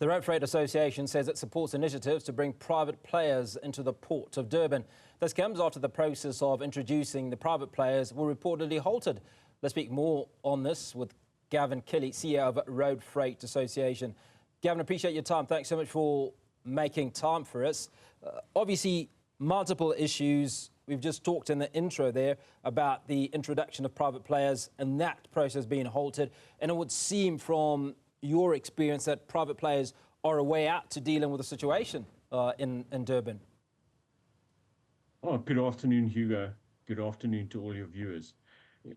The Road Freight Association says it supports initiatives to bring private players into the Port of Durban. This comes after the process of introducing the private players were reportedly halted. Let's speak more on this with Gavin Kelly, CEO of Road Freight Association. Gavin, appreciate your time. Thanks so much for making time for us. Obviously, multiple issues. We've just talked in the intro there about the introduction of private players and that process being halted. And it would seem from your experience that private players are a way out to dealing with the situation in Durban. Oh, good afternoon, Hugo. Good afternoon to all your viewers.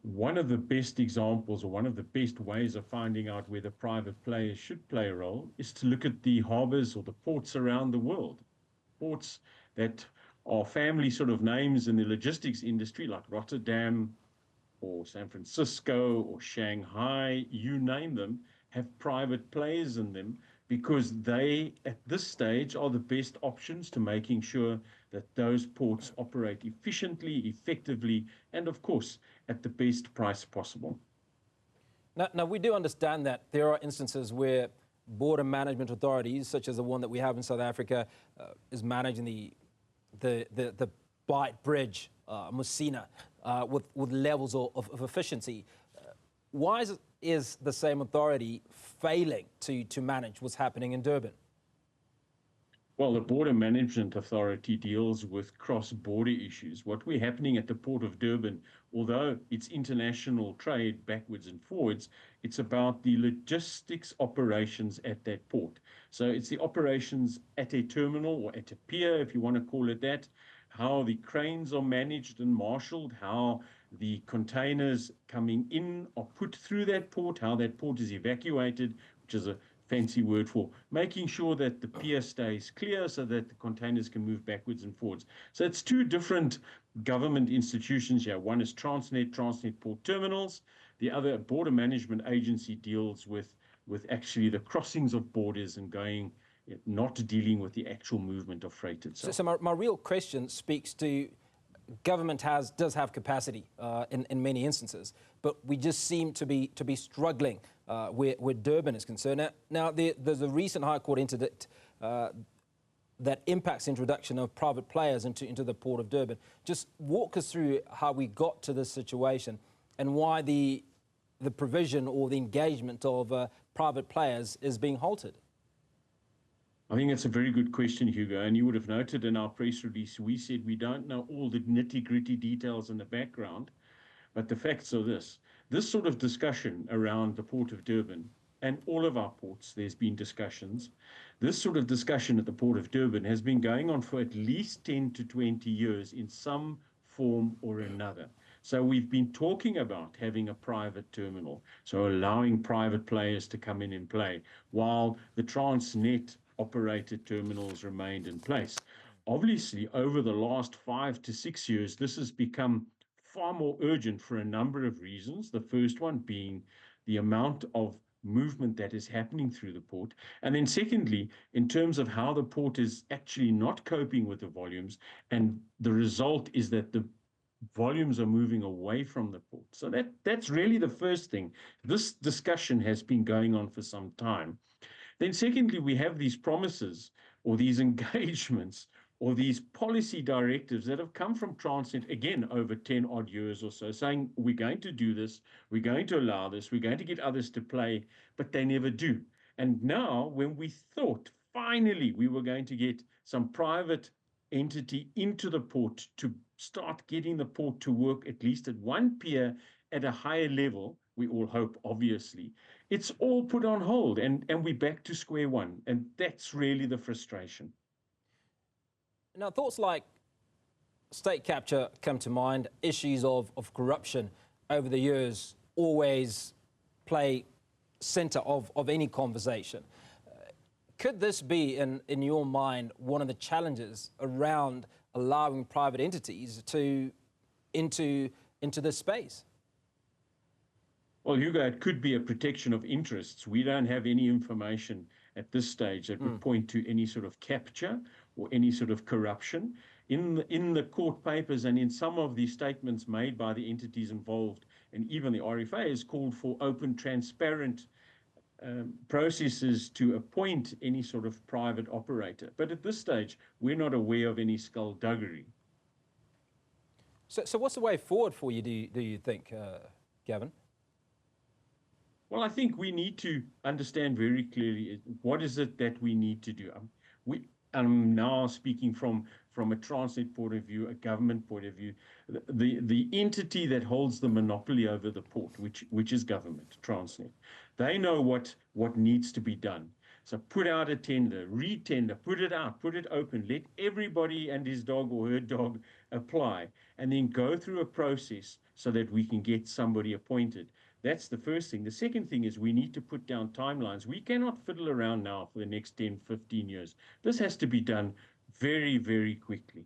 One of the best examples, or one of the best ways of finding out whether private players should play a role, is to look at the harbors or the ports around the world. Ports that are family sort of names in the logistics industry, like Rotterdam or San Francisco or Shanghai, you name them, have private players in them because they, at this stage, are the best options to making sure that those ports operate efficiently, effectively, and of course, at the best price possible. Now, we do understand that there are instances where border management authorities, such as the one that we have in South Africa, is managing the Bight Bridge, Musina, with levels of efficiency. Why is the same authority failing to manage what's happening in Durban? Well, the Border Management Authority deals with cross-border issues. What we're happening at the Port of Durban, although it's international trade backwards and forwards, it's about the logistics operations at that port. So it's the operations at a terminal or at a pier, if you want to call it that, how the cranes are managed and marshaled, how the containers coming in are put through that port, how that port is evacuated, which is a fancy word for making sure that the pier stays clear so that the containers can move backwards and forwards. So it's two different government institutions here. One is Transnet Port Terminals. The other, Border Management Agency, deals with actually the crossings of borders and not dealing with the actual movement of freight itself. So my real question speaks to government does have capacity in many instances, but we just seem to be struggling where Durban is concerned. Now there's a recent High Court interdict that impacts introduction of private players into the Port of Durban. Just walk us through how we got to this situation and why the provision or the engagement of private players is being halted. I think that's a very good question, Hugo, and you would have noted in our press release, we said we don't know all the nitty-gritty details in the background, but the facts are this. This sort of discussion around the Port of Durban, and all of our ports, there's been discussions. This sort of discussion at the Port of Durban has been going on for at least 10 to 20 years in some form or another. So we've been talking about having a private terminal, so allowing private players to come in and play, while the Transnet operated terminals remained in place. Obviously, over the last 5 to 6 years, this has become far more urgent for a number of reasons. The first one being the amount of movement that is happening through the port. And then secondly, in terms of how the port is actually not coping with the volumes, and the result is that the volumes are moving away from the port. So that's really the first thing. This discussion has been going on for some time. Then secondly, we have these promises or these engagements or these policy directives that have come from Transnet, again, over 10 odd years or so, saying we're going to do this, we're going to allow this, we're going to get others to play, but they never do. And now, when we thought finally we were going to get some private entity into the port to start getting the port to work at least at one pier at a higher level, we all hope, obviously, it's all put on hold and we're back to square one. And that's really the frustration. Now, thoughts like state capture come to mind. Issues of corruption over the years always play center of any conversation. Could this be, in your mind, one of the challenges around allowing private entities into this space? Well, Hugo, it could be a protection of interests. We don't have any information at this stage that would point to any sort of capture or any sort of corruption. In the court papers and in some of the statements made by the entities involved, and even the RFA has called for open, transparent processes to appoint any sort of private operator. But at this stage, we're not aware of any skullduggery. So what's the way forward for you, do you think, Gavin? Well, I think we need to understand very clearly what is it that we need to do. I'm now speaking from a Transnet point of view, a government point of view. The entity that holds the monopoly over the port, which is government, Transnet, they know what needs to be done. So put out a tender, re-tender, put it out, put it open, let everybody and his dog or her dog apply, and then go through a process so that we can get somebody appointed. That's the first thing. The second thing is we need to put down timelines. We cannot fiddle around now for the next 10, 15 years. This has to be done very, very quickly.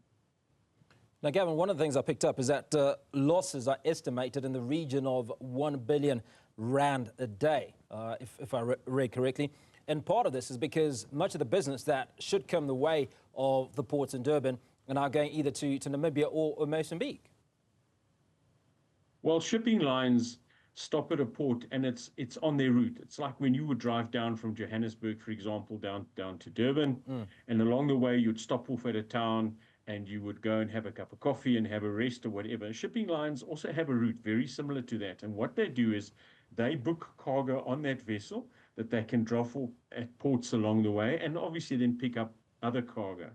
Now, Gavin, one of the things I picked up is that losses are estimated in the region of 1 billion rand a day, if I read correctly. And part of this is because much of the business that should come the way of the ports in Durban are now going either to Namibia or Mozambique. Well, shipping lines stop at a port and it's on their route. It's like when you would drive down from Johannesburg, for example, down to Durban, and along the way you'd stop off at a town and you would go and have a cup of coffee and have a rest or whatever. Shipping lines also have a route very similar to that. And what they do is they book cargo on that vessel that they can drop off at ports along the way and obviously then pick up other cargo.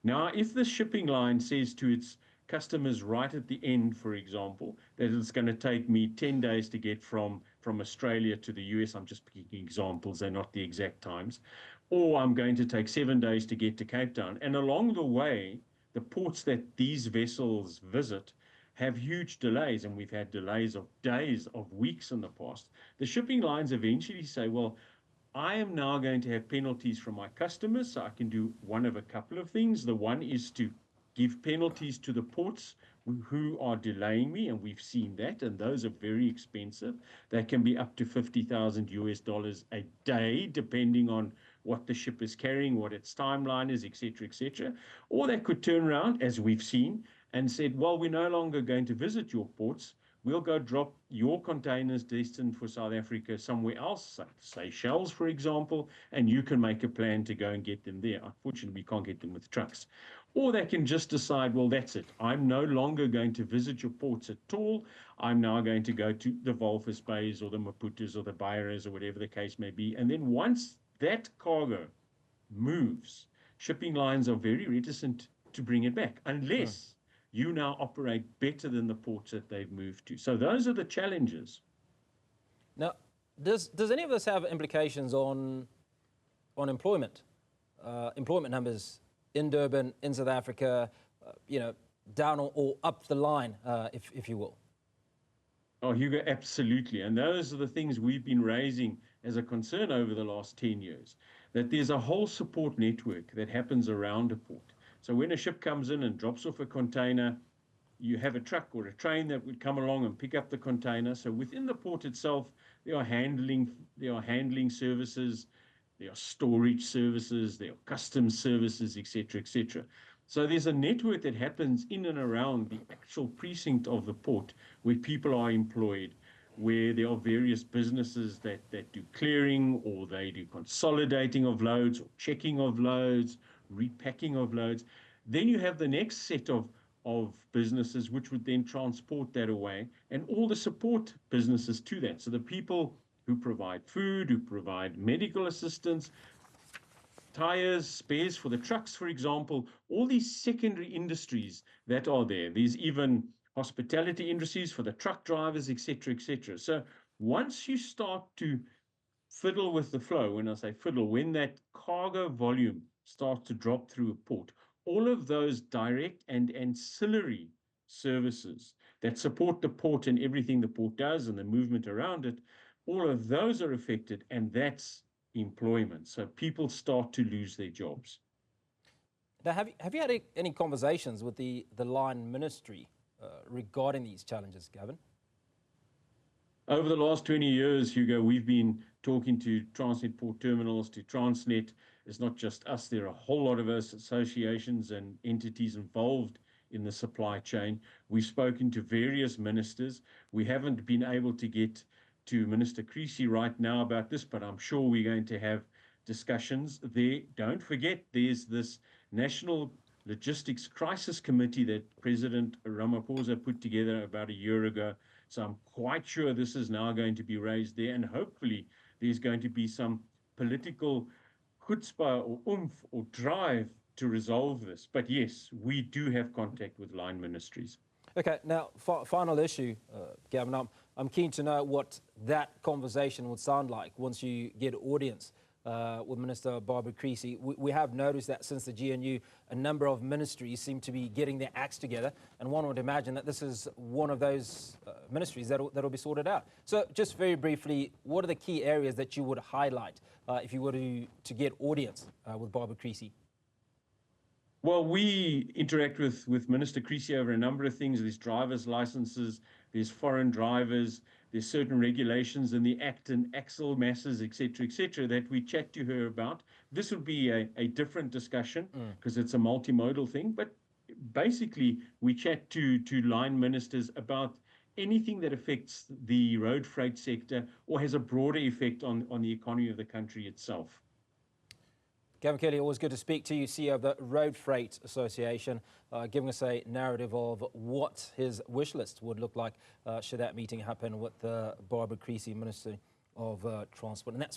Now, if the shipping line says to its customers right at the end, for example, that it's going to take me 10 days to get from Australia to the US, I'm just picking examples, they're not the exact times, or I'm going to take 7 days to get to Cape Town. And along the way, the ports that these vessels visit have huge delays, and we've had delays of days, of weeks in the past. The shipping lines eventually say, well, I am now going to have penalties from my customers, so I can do one of a couple of things. The one is to give penalties to the ports who are delaying me, and we've seen that, and those are very expensive. They can be up to $50,000 a day, depending on what the ship is carrying, what its timeline is, etc., etc. Or they could turn around, as we've seen, and said, well, we're no longer going to visit your ports. We'll go drop your containers destined for South Africa somewhere else, Seychelles, for example, and you can make a plan to go and get them there. Unfortunately, we can't get them with trucks. Or they can just decide, well, that's it. I'm no longer going to visit your ports at all. I'm now going to go to the Walvis Bays or the Maputos or the Beiras or whatever the case may be. And then once that cargo moves, shipping lines are very reticent to bring it back unless you now operate better than the ports that they've moved to. So those are the challenges. Now, does any of this have implications on employment? Employment numbers in Durban, in South Africa, down or up the line, if you will? Oh, Hugo, absolutely. And those are the things we've been raising as a concern over the last 10 years, that there's a whole support network that happens around a port. So when a ship comes in and drops off a container, you have a truck or a train that would come along and pick up the container. So within the port itself, there are handling services, there are storage services, there are customs services, etc., etc. So there's a network that happens in and around the actual precinct of the port where people are employed, where there are various businesses that do clearing, or they do consolidating of loads or checking of loads, repacking of loads. Then you have the next set of businesses which would then transport that away, and all the support businesses to that. So the people who provide food, who provide medical assistance, tires, spares for the trucks, for example, all these secondary industries that are there. There's even hospitality industries for the truck drivers, etc., etc. So once you start to fiddle with the flow, when I say fiddle, when that cargo volume starts to drop through a port, all of those direct and ancillary services that support the port and everything the port does and the movement around it, all of those are affected, and that's employment. So people start to lose their jobs. Now, have you had any conversations with the line ministry regarding these challenges, Gavin? Over the last 20 years, Hugo, we've been talking to Transnet Port Terminals, to Transnet. It's not just us. There are a whole lot of us, associations and entities involved in the supply chain. We've spoken to various ministers. We haven't been able to get to Minister Creasy right now about this, but I'm sure we're going to have discussions there. Don't forget, there's this National Logistics Crisis Committee that President Ramaphosa put together about a year ago. So I'm quite sure this is now going to be raised there, and hopefully there's going to be some political chutzpah or oomph or drive to resolve this. But yes, we do have contact with line ministries. Okay, now, final issue, Gavin. I'm keen to know what that conversation would sound like once you get audience with Minister Barbara Creasy. We have noticed that since the GNU, a number of ministries seem to be getting their acts together, and one would imagine that this is one of those ministries that'll be sorted out. So just very briefly, what are the key areas that you would highlight if you were to get audience with Barbara Creasy? Well, we interact with Minister Creasy over a number of things. There's driver's licenses, there's foreign drivers, there's certain regulations in the Act and axle masses, et cetera, that we chat to her about. This would be a different discussion because it's a multimodal thing. But basically, we chat to line ministers about anything that affects the road freight sector or has a broader effect on the economy of the country itself. Gavin Kelly, always good to speak to you, CEO of the Road Freight Association, giving us a narrative of what his wish list would look like should that meeting happen with Barbara Creasy, Minister of Transport. And that's